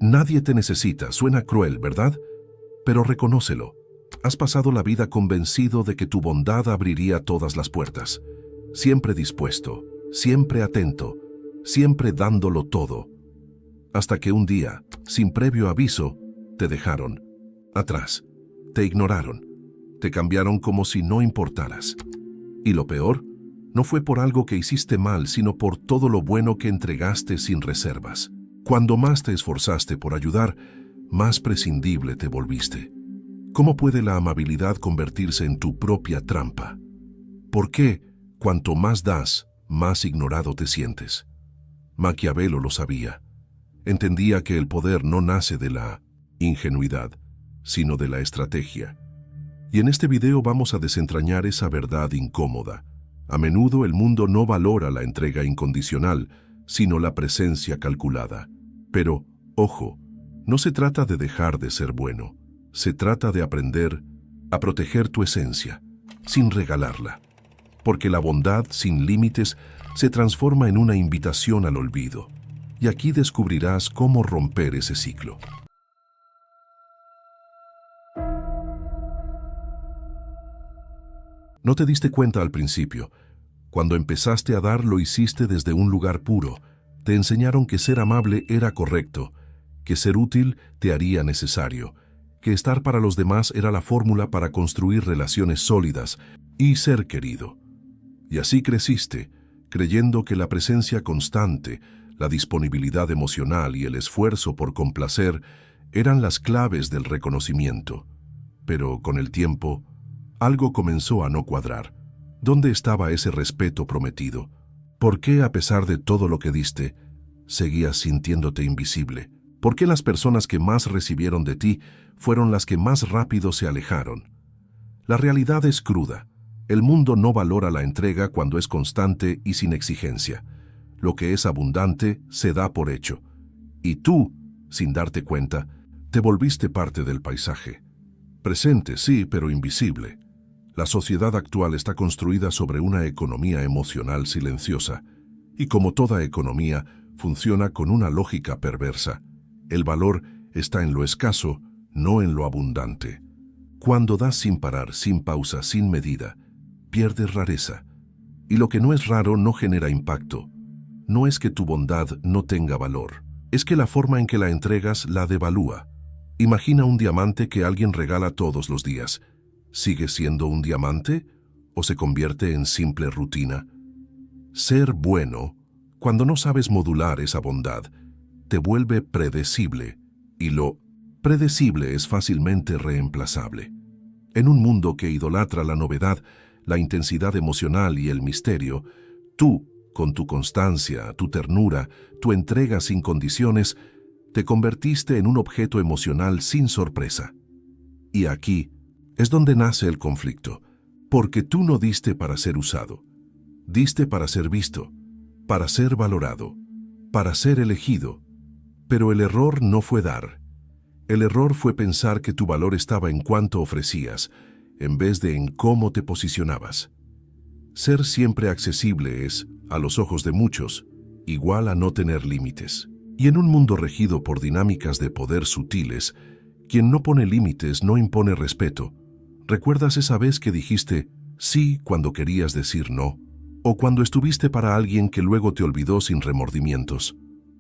Nadie te necesita, suena cruel, ¿verdad? Pero reconócelo. Has pasado la vida convencido de que tu bondad abriría todas las puertas. Siempre dispuesto, siempre atento, siempre dándolo todo. Hasta que un día, sin previo aviso, te dejaron atrás, te ignoraron, te cambiaron como si no importaras. Y lo peor, no fue por algo que hiciste mal, sino por todo lo bueno que entregaste sin reservas. Cuando más te esforzaste por ayudar, más prescindible te volviste. ¿Cómo puede la amabilidad convertirse en tu propia trampa? ¿Por qué, cuanto más das, más ignorado te sientes? Maquiavelo lo sabía. Entendía que el poder no nace de la ingenuidad, sino de la estrategia. Y en este video vamos a desentrañar esa verdad incómoda. A menudo el mundo no valora la entrega incondicional, sino la presencia calculada. Pero, ojo, no se trata de dejar de ser bueno. Se trata de aprender a proteger tu esencia, sin regalarla. Porque la bondad sin límites se transforma en una invitación al olvido. Y aquí descubrirás cómo romper ese ciclo. No te diste cuenta al principio. Cuando empezaste a dar, lo hiciste desde un lugar puro. Te enseñaron que ser amable era correcto, que ser útil te haría necesario, que estar para los demás era la fórmula para construir relaciones sólidas y ser querido. Y así creciste, creyendo que la presencia constante, la disponibilidad emocional y el esfuerzo por complacer eran las claves del reconocimiento. Pero con el tiempo, algo comenzó a no cuadrar. ¿Dónde estaba ese respeto prometido? ¿Por qué, a pesar de todo lo que diste, seguías sintiéndote invisible? ¿Por qué las personas que más recibieron de ti fueron las que más rápido se alejaron? La realidad es cruda. El mundo no valora la entrega cuando es constante y sin exigencia. Lo que es abundante se da por hecho. Y tú, sin darte cuenta, te volviste parte del paisaje. Presente, sí, pero invisible. La sociedad actual está construida sobre una economía emocional silenciosa, y como toda economía, funciona con una lógica perversa. El valor está en lo escaso, no en lo abundante. Cuando das sin parar, sin pausa, sin medida, pierdes rareza. Y lo que no es raro no genera impacto. No es que tu bondad no tenga valor, es que la forma en que la entregas la devalúa. Imagina un diamante que alguien regala todos los días. ¿Sigue siendo un diamante o se convierte en simple rutina? Ser bueno, cuando no sabes modular esa bondad, te vuelve predecible, y lo predecible es fácilmente reemplazable. En un mundo que idolatra la novedad, la intensidad emocional y el misterio, tú, con tu constancia, tu ternura, tu entrega sin condiciones, te convertiste en un objeto emocional sin sorpresa. Y aquí es donde nace el conflicto, porque tú no diste para ser usado, diste para ser visto, para ser valorado, para ser elegido. Pero el error no fue dar. El error fue pensar que tu valor estaba en cuánto ofrecías, en vez de en cómo te posicionabas. Ser siempre accesible es, a los ojos de muchos, igual a no tener límites. Y en un mundo regido por dinámicas de poder sutiles, quien no pone límites no impone respeto. ¿Recuerdas esa vez que dijiste sí cuando querías decir no? ¿O cuando estuviste para alguien que luego te olvidó sin remordimientos?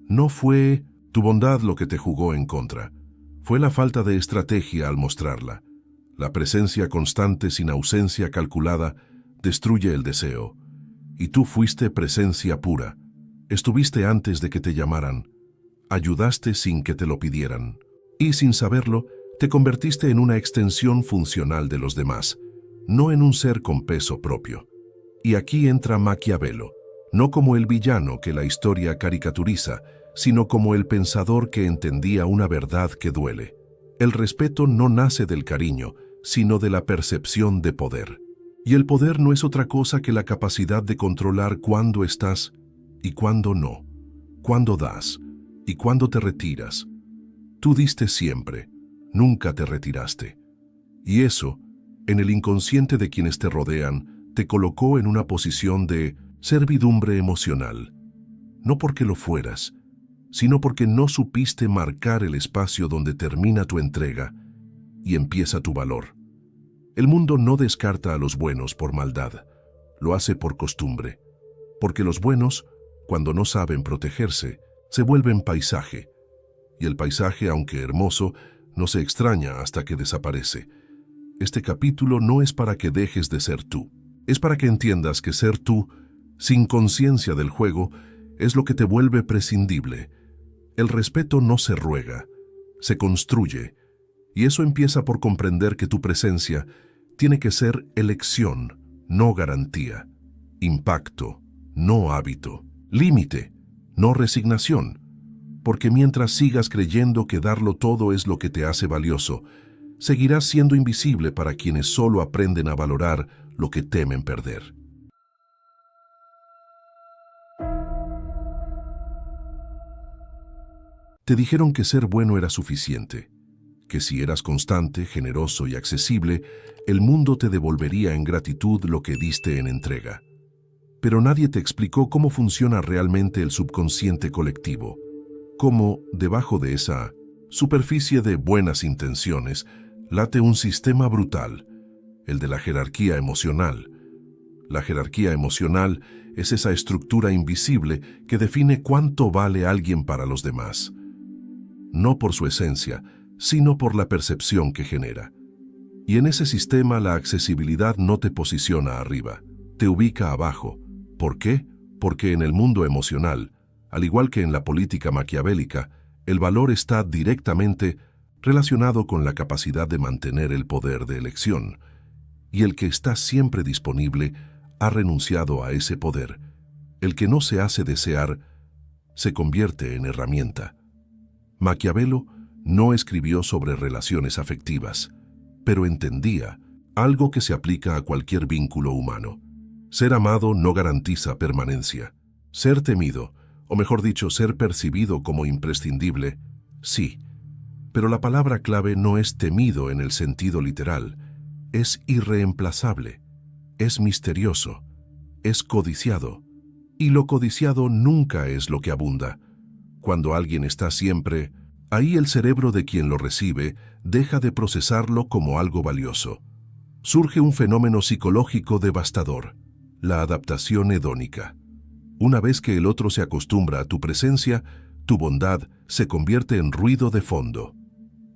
No fue tu bondad lo que te jugó en contra. Fue la falta de estrategia al mostrarla. La presencia constante sin ausencia calculada destruye el deseo. Y tú fuiste presencia pura. Estuviste antes de que te llamaran. Ayudaste sin que te lo pidieran. Y sin saberlo, te convertiste en una extensión funcional de los demás, no en un ser con peso propio. Y aquí entra Maquiavelo, no como el villano que la historia caricaturiza, sino como el pensador que entendía una verdad que duele. El respeto no nace del cariño, sino de la percepción de poder. Y el poder no es otra cosa que la capacidad de controlar cuándo estás y cuándo no, cuándo das y cuándo te retiras. Tú diste siempre, nunca te retiraste. Y eso, en el inconsciente de quienes te rodean, te colocó en una posición de servidumbre emocional. No porque lo fueras, sino porque no supiste marcar el espacio donde termina tu entrega y empieza tu valor. El mundo no descarta a los buenos por maldad, lo hace por costumbre, porque los buenos, cuando no saben protegerse, se vuelven paisaje, y el paisaje, aunque hermoso, no se extraña hasta que desaparece. Este capítulo no es para que dejes de ser tú, es para que entiendas que ser tú, sin conciencia del juego, es lo que te vuelve prescindible. El respeto no se ruega, se construye, y eso empieza por comprender que tu presencia tiene que ser elección, no garantía, impacto, no hábito, límite, no resignación, porque mientras sigas creyendo que darlo todo es lo que te hace valioso, seguirás siendo invisible para quienes solo aprenden a valorar lo que temen perder. Te dijeron que ser bueno era suficiente, que si eras constante, generoso y accesible, el mundo te devolvería en gratitud lo que diste en entrega. Pero nadie te explicó cómo funciona realmente el subconsciente colectivo, cómo, debajo de esa superficie de buenas intenciones, late un sistema brutal, el de la jerarquía emocional. La jerarquía emocional es esa estructura invisible que define cuánto vale alguien para los demás. No por su esencia, sino por la percepción que genera. Y en ese sistema la accesibilidad no te posiciona arriba, te ubica abajo. ¿Por qué? Porque en el mundo emocional, al igual que en la política maquiavélica, el valor está directamente relacionado con la capacidad de mantener el poder de elección. Y el que está siempre disponible ha renunciado a ese poder. El que no se hace desear se convierte en herramienta. Maquiavelo no escribió sobre relaciones afectivas, pero entendía algo que se aplica a cualquier vínculo humano. Ser amado no garantiza permanencia. Ser temido, o mejor dicho, ser percibido como imprescindible, sí. Pero la palabra clave no es temido en el sentido literal, es irreemplazable, es misterioso, es codiciado. Y lo codiciado nunca es lo que abunda. Cuando alguien está siempre, ahí el cerebro de quien lo recibe deja de procesarlo como algo valioso. Surge un fenómeno psicológico devastador, la adaptación hedónica. Una vez que el otro se acostumbra a tu presencia, tu bondad se convierte en ruido de fondo.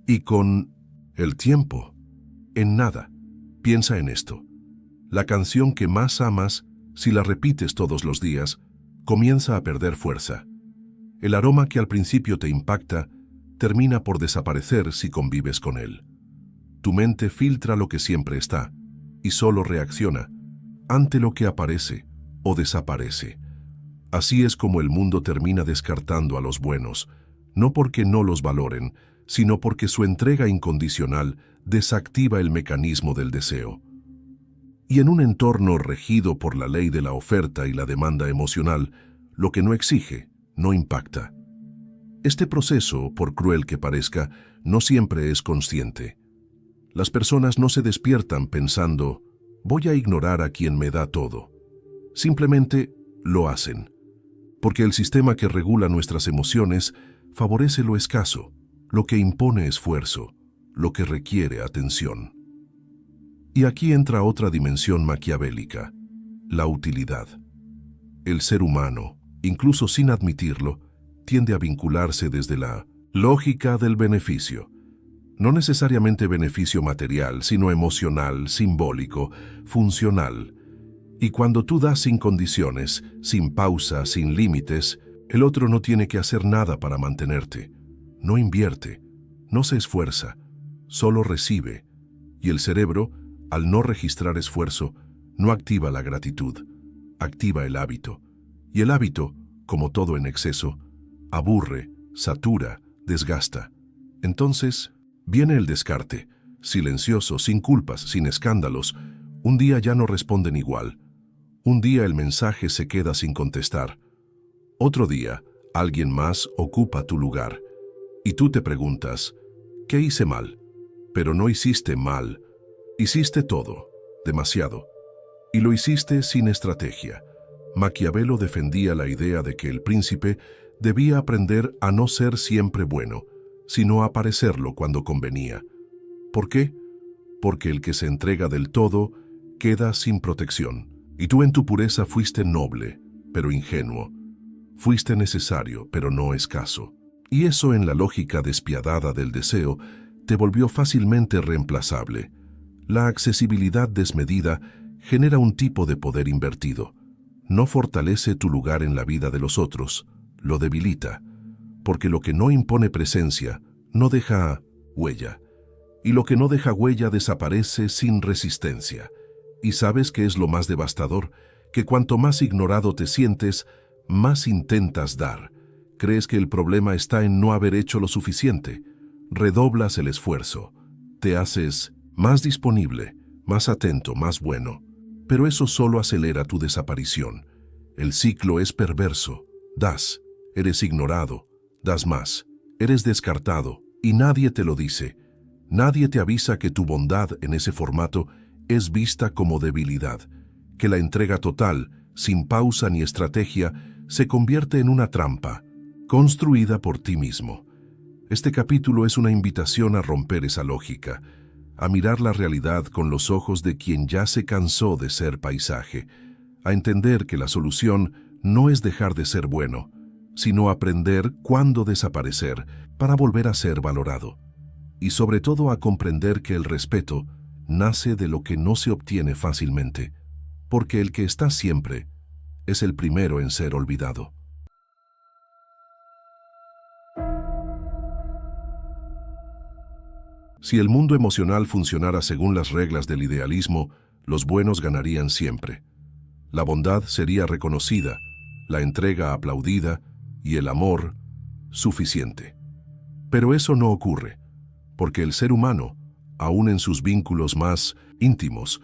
Y con el tiempo, en nada. Piensa en esto. La canción que más amas, si la repites todos los días, comienza a perder fuerza. El aroma que al principio te impacta termina por desaparecer si convives con él. Tu mente filtra lo que siempre está y solo reacciona ante lo que aparece o desaparece. Así es como el mundo termina descartando a los buenos, no porque no los valoren, sino porque su entrega incondicional desactiva el mecanismo del deseo. Y en un entorno regido por la ley de la oferta y la demanda emocional, lo que no exige, no impacta. Este proceso, por cruel que parezca, no siempre es consciente. Las personas no se despiertan pensando, voy a ignorar a quien me da todo. Simplemente lo hacen, porque el sistema que regula nuestras emociones favorece lo escaso, lo que impone esfuerzo, lo que requiere atención. Y aquí entra otra dimensión maquiavélica, la utilidad. El ser humano, incluso sin admitirlo, tiende a vincularse desde la lógica del beneficio. No necesariamente beneficio material, sino emocional, simbólico, funcional. Y cuando tú das sin condiciones, sin pausa, sin límites, el otro no tiene que hacer nada para mantenerte. No invierte, no se esfuerza, solo recibe. Y el cerebro, al no registrar esfuerzo, no activa la gratitud, activa el hábito. Y el hábito, como todo en exceso, aburre, satura, desgasta. Entonces, viene el descarte, silencioso, sin culpas, sin escándalos. Un día ya no responden igual. Un día el mensaje se queda sin contestar. Otro día, alguien más ocupa tu lugar. Y tú te preguntas, ¿qué hice mal? Pero no hiciste mal. Hiciste todo, demasiado. Y lo hiciste sin estrategia. Maquiavelo defendía la idea de que el príncipe debía aprender a no ser siempre bueno, sino a parecerlo cuando convenía. ¿Por qué? Porque el que se entrega del todo queda sin protección. Y tú en tu pureza fuiste noble, pero ingenuo. Fuiste necesario, pero no escaso. Y eso en la lógica despiadada del deseo te volvió fácilmente reemplazable. La accesibilidad desmedida genera un tipo de poder invertido. No fortalece tu lugar en la vida de los otros, lo debilita, porque lo que no impone presencia no deja huella, y lo que no deja huella desaparece sin resistencia. ¿Y sabes qué es lo más devastador? Que cuanto más ignorado te sientes, más intentas dar. Crees que el problema está en no haber hecho lo suficiente. Redoblas el esfuerzo. Te haces más disponible, más atento, más bueno. Pero eso solo acelera tu desaparición. El ciclo es perverso. Das, eres ignorado, das más, eres descartado, y nadie te lo dice. Nadie te avisa que tu bondad en ese formato es vista como debilidad, que la entrega total, sin pausa ni estrategia, se convierte en una trampa, construida por ti mismo. Este capítulo es una invitación a romper esa lógica, a mirar la realidad con los ojos de quien ya se cansó de ser paisaje, a entender que la solución no es dejar de ser bueno, sino aprender cuándo desaparecer para volver a ser valorado. Y sobre todo a comprender que el respeto nace de lo que no se obtiene fácilmente, porque el que está siempre es el primero en ser olvidado. Si el mundo emocional funcionara según las reglas del idealismo, los buenos ganarían siempre. La bondad sería reconocida, la entrega aplaudida y el amor suficiente. Pero eso no ocurre, porque el ser humano, aún en sus vínculos más íntimos,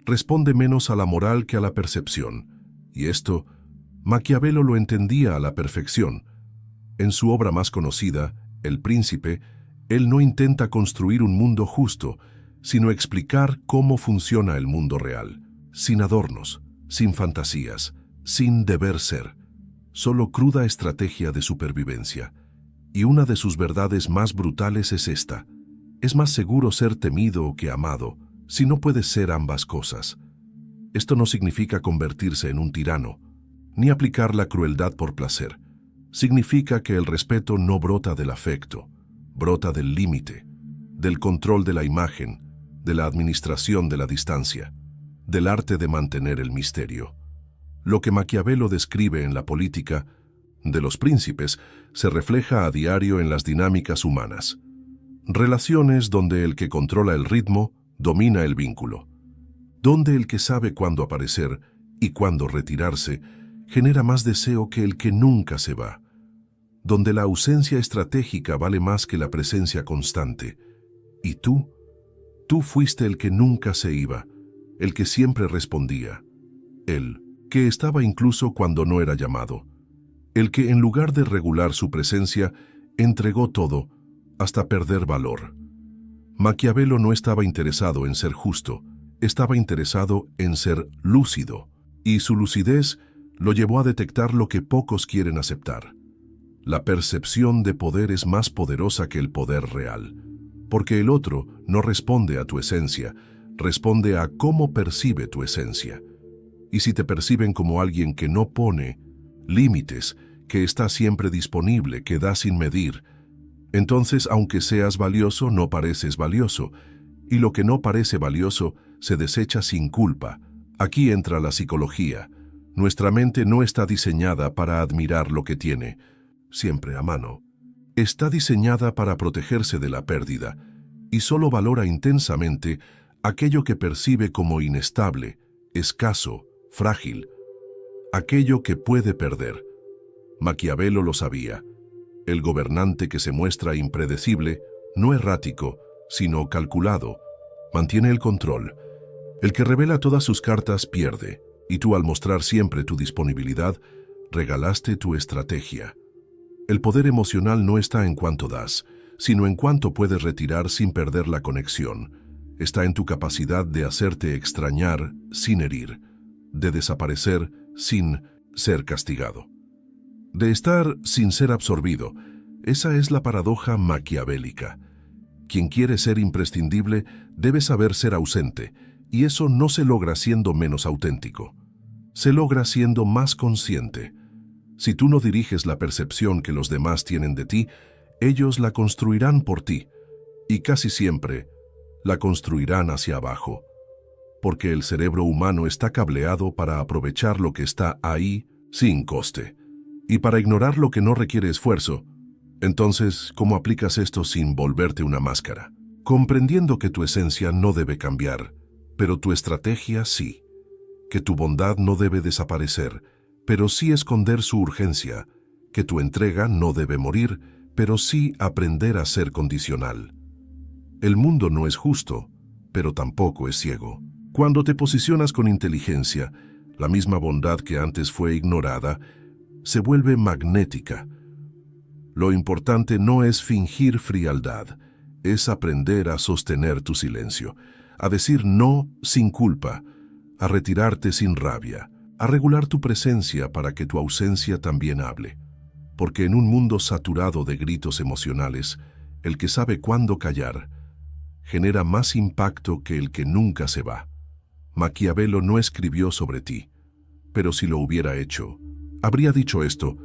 responde menos a la moral que a la percepción, y esto Maquiavelo lo entendía a la perfección. En su obra más conocida, El Príncipe, él no intenta construir un mundo justo, sino explicar cómo funciona el mundo real, sin adornos, sin fantasías, sin deber ser, solo cruda estrategia de supervivencia. Y una de sus verdades más brutales es esta: es más seguro ser temido que amado, si no puedes ser ambas cosas. Esto no significa convertirse en un tirano, ni aplicar la crueldad por placer. Significa que el respeto no brota del afecto, brota del límite, del control de la imagen, de la administración de la distancia, del arte de mantener el misterio. Lo que Maquiavelo describe en la política de los príncipes se refleja a diario en las dinámicas humanas. Relaciones donde el que controla el ritmo domina el vínculo, donde el que sabe cuándo aparecer y cuándo retirarse genera más deseo que el que nunca se va, donde la ausencia estratégica vale más que la presencia constante. Y tú fuiste el que nunca se iba, el que siempre respondía, el que estaba incluso cuando no era llamado, el que en lugar de regular su presencia, entregó todo hasta perder valor. Maquiavelo no estaba interesado en ser justo, estaba interesado en ser lúcido, y su lucidez lo llevó a detectar lo que pocos quieren aceptar. La percepción de poder es más poderosa que el poder real, porque el otro no responde a tu esencia, responde a cómo percibe tu esencia. Y si te perciben como alguien que no pone límites, que está siempre disponible, que da sin medir, entonces, aunque seas valioso, no pareces valioso, y lo que no parece valioso se desecha sin culpa. Aquí entra la psicología. Nuestra mente no está diseñada para admirar lo que tiene, siempre a mano. Está diseñada para protegerse de la pérdida, y solo valora intensamente aquello que percibe como inestable, escaso, frágil, aquello que puede perder. Maquiavelo lo sabía. El gobernante que se muestra impredecible, no errático, sino calculado, mantiene el control. El que revela todas sus cartas pierde, y tú al mostrar siempre tu disponibilidad, regalaste tu estrategia. El poder emocional no está en cuánto das, sino en cuánto puedes retirar sin perder la conexión. Está en tu capacidad de hacerte extrañar sin herir, de desaparecer sin ser castigado. de estar sin ser absorbido. Esa es la paradoja maquiavélica. Quien quiere ser imprescindible debe saber ser ausente, y eso no se logra siendo menos auténtico. Se logra siendo más consciente. Si tú no diriges la percepción que los demás tienen de ti, ellos la construirán por ti, y casi siempre la construirán hacia abajo, porque el cerebro humano está cableado para aprovechar lo que está ahí sin coste, y para ignorar lo que no requiere esfuerzo. Entonces, ¿cómo aplicas esto sin volverte una máscara? Comprendiendo que tu esencia no debe cambiar, pero tu estrategia sí. Que tu bondad no debe desaparecer, pero sí esconder su urgencia. Que tu entrega no debe morir, pero sí aprender a ser condicional. El mundo no es justo, pero tampoco es ciego. Cuando te posicionas con inteligencia, la misma bondad que antes fue ignorada se vuelve magnética. Lo importante no es fingir frialdad, es aprender a sostener tu silencio, a decir no sin culpa, a retirarte sin rabia, a regular tu presencia para que tu ausencia también hable. Porque en un mundo saturado de gritos emocionales, el que sabe cuándo callar genera más impacto que el que nunca se va. Maquiavelo no escribió sobre ti, pero si lo hubiera hecho, habría dicho esto: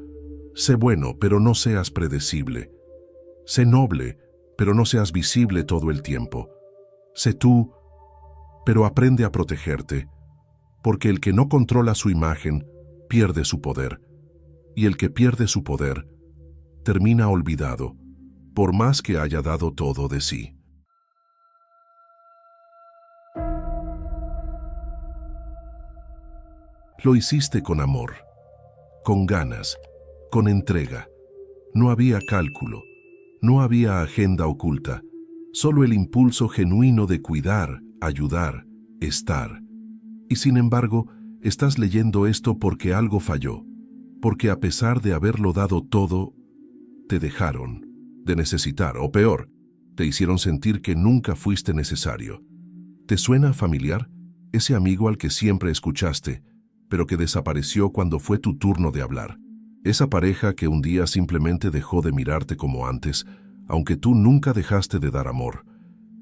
sé bueno, pero no seas predecible. Sé noble, pero no seas visible todo el tiempo. Sé tú, pero aprende a protegerte, porque el que no controla su imagen pierde su poder, y el que pierde su poder termina olvidado, por más que haya dado todo de sí. Lo hiciste con amor, con ganas, con entrega. No había cálculo, no había agenda oculta, solo el impulso genuino de cuidar, ayudar, estar. Y sin embargo, estás leyendo esto porque algo falló, porque a pesar de haberlo dado todo, te dejaron de necesitar, o peor, te hicieron sentir que nunca fuiste necesario. ¿Te suena familiar? Ese amigo al que siempre escuchaste, pero que desapareció cuando fue tu turno de hablar. Esa pareja que un día simplemente dejó de mirarte como antes, aunque tú nunca dejaste de dar amor.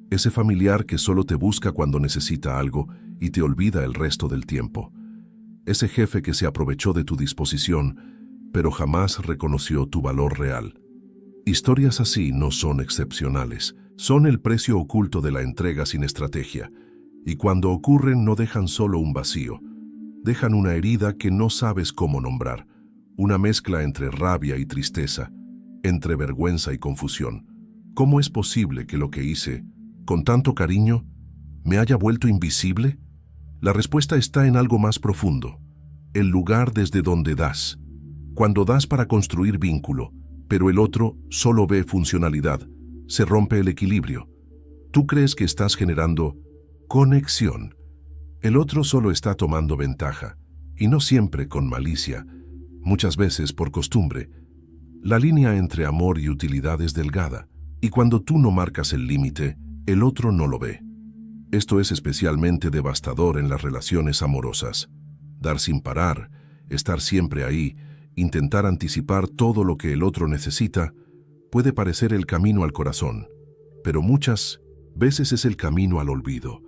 Ese familiar que solo te busca cuando necesita algo y te olvida el resto del tiempo. Ese jefe que se aprovechó de tu disposición, pero jamás reconoció tu valor real. Historias así no son excepcionales, son el precio oculto de la entrega sin estrategia, y cuando ocurren no dejan solo un vacío, dejan una herida que no sabes cómo nombrar, una mezcla entre rabia y tristeza, entre vergüenza y confusión. ¿Cómo es posible que lo que hice, con tanto cariño, me haya vuelto invisible? La respuesta está en algo más profundo, el lugar desde donde das. Cuando das para construir vínculo, pero el otro solo ve funcionalidad, se rompe el equilibrio. Tú crees que estás generando conexión. El otro solo está tomando ventaja, y no siempre con malicia, muchas veces por costumbre. La línea entre amor y utilidad es delgada, y cuando tú no marcas el límite, el otro no lo ve. Esto es especialmente devastador en las relaciones amorosas. Dar sin parar, estar siempre ahí, intentar anticipar todo lo que el otro necesita, puede parecer el camino al corazón, pero muchas veces es el camino al olvido,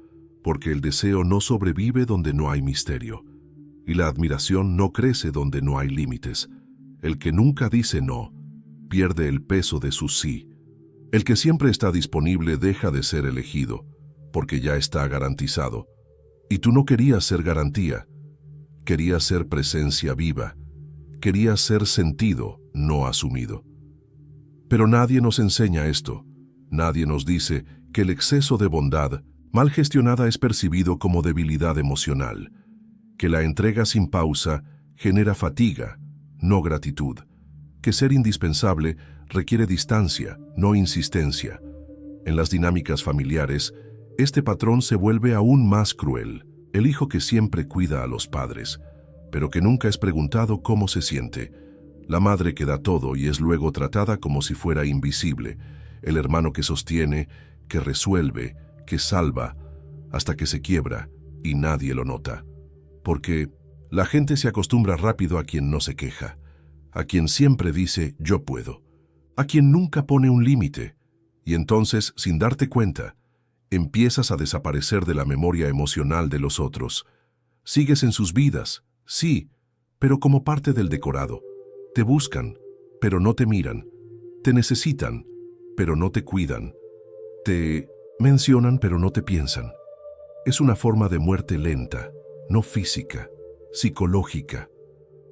porque el deseo no sobrevive donde no hay misterio, y la admiración no crece donde no hay límites. El que nunca dice no, pierde el peso de su sí. El que siempre está disponible deja de ser elegido, porque ya está garantizado. Y tú no querías ser garantía, querías ser presencia viva, querías ser sentido, no asumido. Pero nadie nos enseña esto, nadie nos dice que el exceso de bondad mal gestionada es percibido como debilidad emocional, que la entrega sin pausa genera fatiga, no gratitud, que ser indispensable requiere distancia, no insistencia. En las dinámicas familiares, este patrón se vuelve aún más cruel. El hijo que siempre cuida a los padres, pero que nunca es preguntado cómo se siente. La madre que da todo y es luego tratada como si fuera invisible. El hermano que sostiene, que resuelve, que salva, hasta que se quiebra y nadie lo nota. Porque la gente se acostumbra rápido a quien no se queja, a quien siempre dice yo puedo, a quien nunca pone un límite, y entonces, sin darte cuenta, empiezas a desaparecer de la memoria emocional de los otros. Sigues en sus vidas, sí, pero como parte del decorado. Te buscan, pero no te miran. Te necesitan, pero no te cuidan. Te mencionan, pero no te piensan. Es una forma de muerte lenta, no física, psicológica.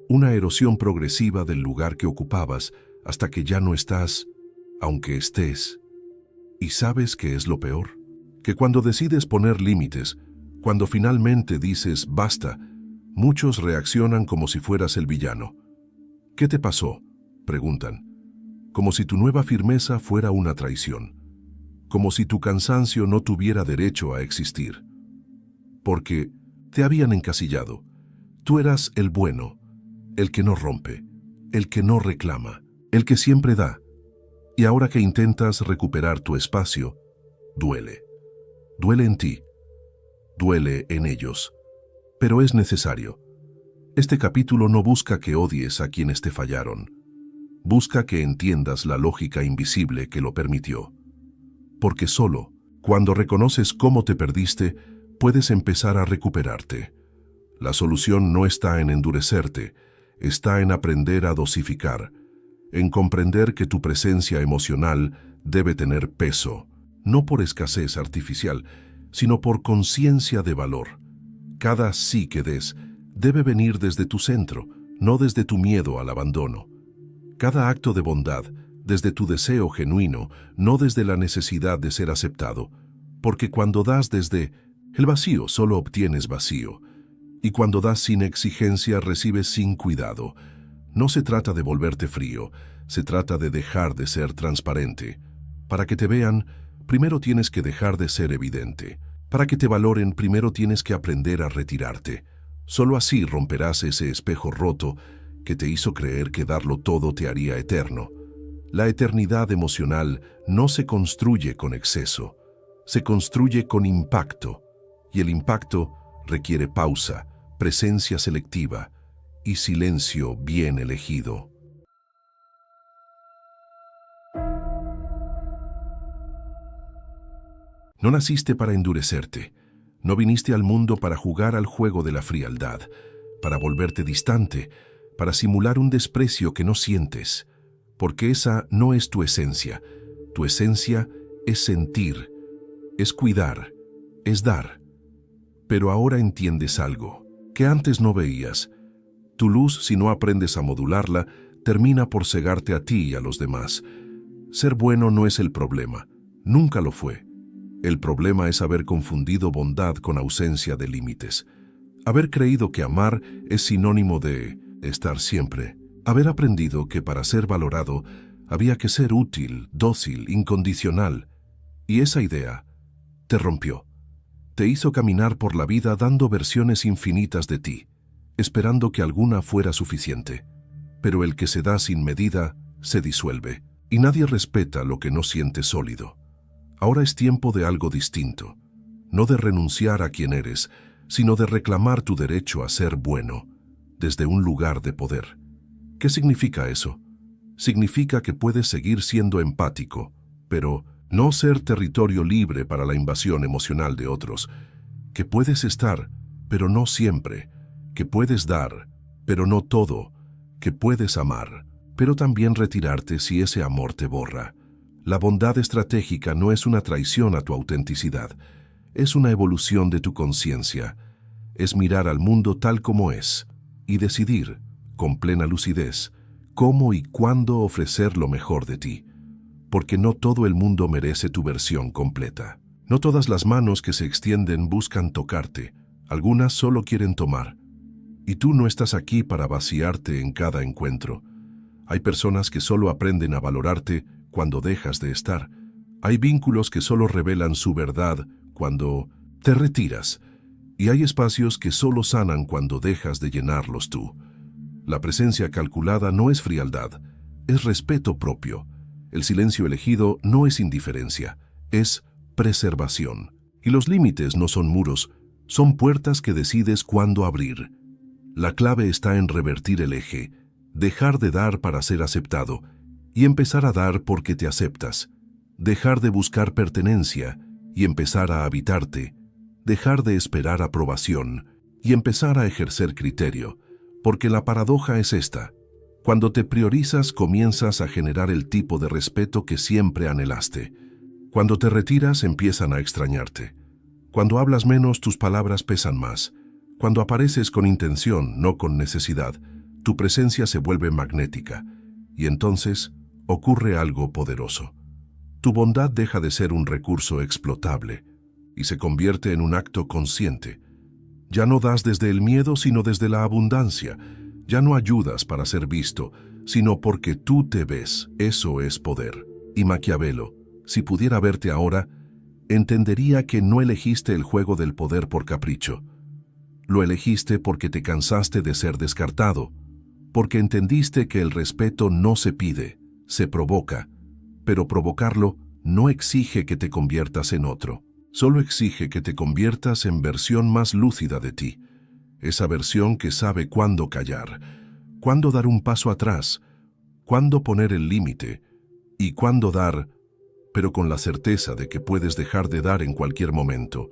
Una erosión progresiva del lugar que ocupabas hasta que ya no estás, aunque estés. ¿Y sabes qué es lo peor? Que cuando decides poner límites, cuando finalmente dices basta, muchos reaccionan como si fueras el villano. ¿Qué te pasó?, preguntan. Como si tu nueva firmeza fuera una traición. Como si tu cansancio no tuviera derecho a existir. Porque te habían encasillado. Tú eras el bueno, el que no rompe, el que no reclama, el que siempre da. Y ahora que intentas recuperar tu espacio, duele. Duele en ti. Duele en ellos. Pero es necesario. Este capítulo no busca que odies a quienes te fallaron. Busca que entiendas la lógica invisible que lo permitió. Porque solo, cuando reconoces cómo te perdiste, puedes empezar a recuperarte. La solución no está en endurecerte, está en aprender a dosificar, en comprender que tu presencia emocional debe tener peso, no por escasez artificial, sino por conciencia de valor. Cada sí que des debe venir desde tu centro, no desde tu miedo al abandono. Cada acto de bondad, desde tu deseo genuino, no desde la necesidad de ser aceptado, porque cuando das desde el vacío solo obtienes vacío, y cuando das sin exigencia recibes sin cuidado. No se trata de volverte frío, se trata de dejar de ser transparente. Para que te vean, primero tienes que dejar de ser evidente. Para que te valoren, primero tienes que aprender a retirarte. Solo así romperás ese espejo roto que te hizo creer que darlo todo te haría eterno. La eternidad emocional no se construye con exceso, se construye con impacto, y el impacto requiere pausa, presencia selectiva y silencio bien elegido. No naciste para endurecerte, no viniste al mundo para jugar al juego de la frialdad, para volverte distante, para simular un desprecio que no sientes, porque esa no es tu esencia. Tu esencia es sentir, es cuidar, es dar. Pero ahora entiendes algo que antes no veías. Tu luz, si no aprendes a modularla, termina por cegarte a ti y a los demás. Ser bueno no es el problema, nunca lo fue. El problema es haber confundido bondad con ausencia de límites. Haber creído que amar es sinónimo de estar siempre. Haber aprendido que para ser valorado había que ser útil, dócil, incondicional. Y esa idea te rompió. Te hizo caminar por la vida dando versiones infinitas de ti, esperando que alguna fuera suficiente. Pero el que se da sin medida se disuelve, y nadie respeta lo que no siente sólido. Ahora es tiempo de algo distinto, no de renunciar a quien eres, sino de reclamar tu derecho a ser bueno, desde un lugar de poder. ¿Qué significa eso? Significa que puedes seguir siendo empático, pero no ser territorio libre para la invasión emocional de otros, que puedes estar, pero no siempre, que puedes dar, pero no todo, que puedes amar, pero también retirarte si ese amor te borra. La bondad estratégica no es una traición a tu autenticidad, es una evolución de tu conciencia, es mirar al mundo tal como es y decidir, con plena lucidez, cómo y cuándo ofrecer lo mejor de ti. Porque no todo el mundo merece tu versión completa. No todas las manos que se extienden buscan tocarte, algunas solo quieren tomar. Y tú no estás aquí para vaciarte en cada encuentro. Hay personas que solo aprenden a valorarte cuando dejas de estar. Hay vínculos que solo revelan su verdad cuando te retiras. Y hay espacios que solo sanan cuando dejas de llenarlos tú. La presencia calculada no es frialdad, es respeto propio. El silencio elegido no es indiferencia, es preservación. Y los límites no son muros, son puertas que decides cuándo abrir. La clave está en revertir el eje, Dejar de dar para ser aceptado y empezar a dar porque te aceptas. Dejar de buscar pertenencia y empezar a habitarte. Dejar de esperar aprobación y empezar a ejercer criterio, porque la paradoja es esta. Cuando te priorizas, comienzas a generar el tipo de respeto que siempre anhelaste. Cuando te retiras, empiezan a extrañarte. Cuando hablas menos, tus palabras pesan más. Cuando apareces con intención, no con necesidad, tu presencia se vuelve magnética. Y entonces ocurre algo poderoso. Tu bondad deja de ser un recurso explotable y se convierte en un acto consciente. Ya no das desde el miedo, sino desde la abundancia. Ya no ayudas para ser visto, sino porque tú te ves. Eso es poder. Y Maquiavelo, si pudiera verte ahora, entendería que no elegiste el juego del poder por capricho. Lo elegiste porque te cansaste de ser descartado, porque entendiste que el respeto no se pide, se provoca, pero provocarlo no exige que te conviertas en otro. Solo exige que te conviertas en versión más lúcida de ti, esa versión que sabe cuándo callar, cuándo dar un paso atrás, cuándo poner el límite y cuándo dar, pero con la certeza de que puedes dejar de dar en cualquier momento.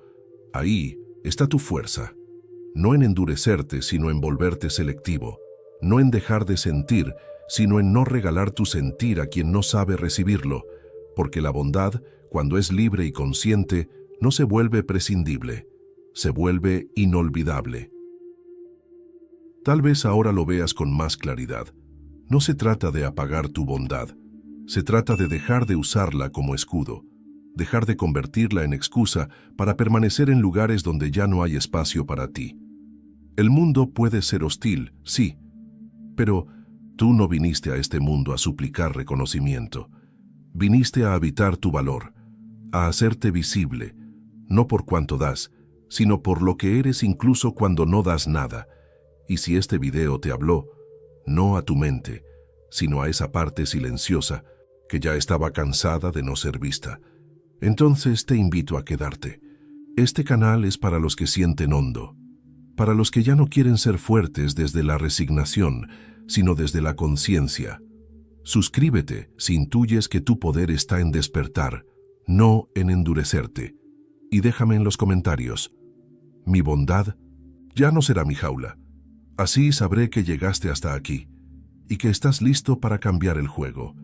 Ahí está tu fuerza, no en endurecerte, sino en volverte selectivo, no en dejar de sentir, sino en no regalar tu sentir a quien no sabe recibirlo, porque la bondad, cuando es libre y consciente, no se vuelve prescindible, se vuelve inolvidable. Tal vez ahora lo veas con más claridad. No se trata de apagar tu bondad, se trata de dejar de usarla como escudo, dejar de convertirla en excusa para permanecer en lugares donde ya no hay espacio para ti. El mundo puede ser hostil, sí, pero tú no viniste a este mundo a suplicar reconocimiento. Viniste a habitar tu valor, a hacerte visible, no por cuánto das, sino por lo que eres incluso cuando no das nada. Y si este video te habló, no a tu mente, sino a esa parte silenciosa que ya estaba cansada de no ser vista, entonces te invito a quedarte. Este canal es para los que sienten hondo, para los que ya no quieren ser fuertes desde la resignación, sino desde la conciencia. Suscríbete si intuyes que tu poder está en despertar, no en endurecerte. Y déjame en los comentarios: mi bondad ya no será mi jaula. Así sabré que llegaste hasta aquí y que estás listo para cambiar el juego.